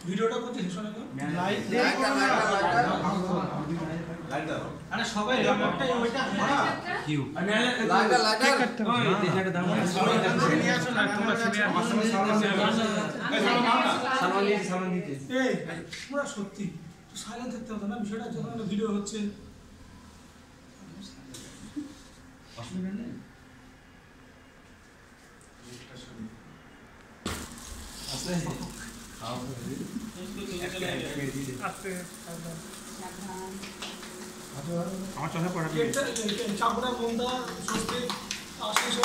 ভিডিওটা করতে শুনে তো লাইট আরে সবাই একটা ওইটা কিউ লাইটার ওই দেখে দাও নিয়ে আসো না তোমরা সালমান দিতে এই পুরো সত্যি তো সাইলেন্ট থাকতে হতো না বিষয়টা যখন ভিডিও হচ্ছে অসুবিধা নেই আসলে আমার চলে পড়া চাপড়া বন্ধা সস্তে আশিস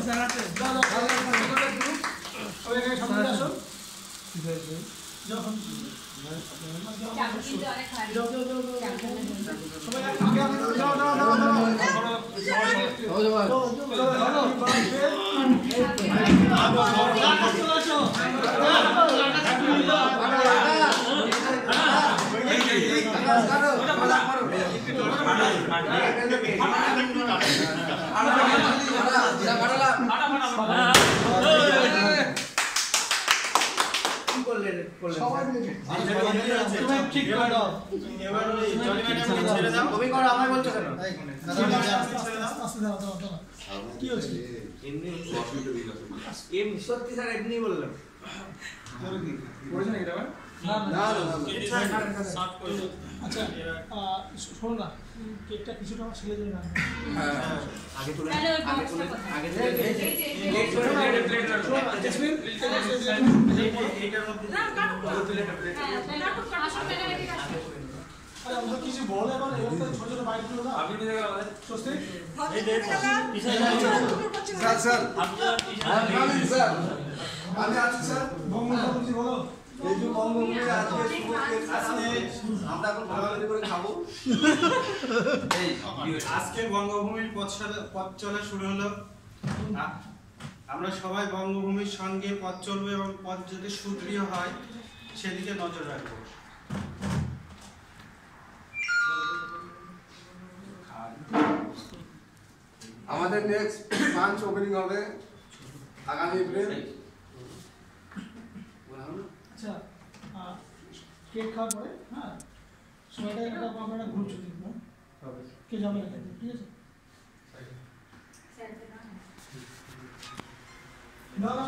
স্যার আছে ওই এখানে সামনে আসো যখন সত্যি স্যার এমনি বললাম আচ্ছা শোনো না কেকটা কিছুটা আমার ছেলে দেবে না আগে তুলে কিছু বলে ছোট ছোট বাইক গুলো না আপনি স্যার আমি আছি স্যার বঙ্গবন্ধু বলো এই যে বঙ্গবন্ধুর আমরা এখন ভাগাভাগি করে খাবো আজকে বঙ্গভূমির পথ চলা শুরু হলো আমরা সবাই বঙ্গভূমির সঙ্গে পথ চলবো এবং পথ যাতে সুদৃঢ় হয় সেদিকে নজর রাখবো আমাদের নেক্সট পাঁচ ওপেনিং হবে আগামী এপ্রিল আচ্ছা কেক খাওয়ার পরে হ্যাঁ সবাইটা একটা আমরা গ্রুপ ছবি দিব কে যাবে না ঠিক আছে না না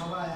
সবাই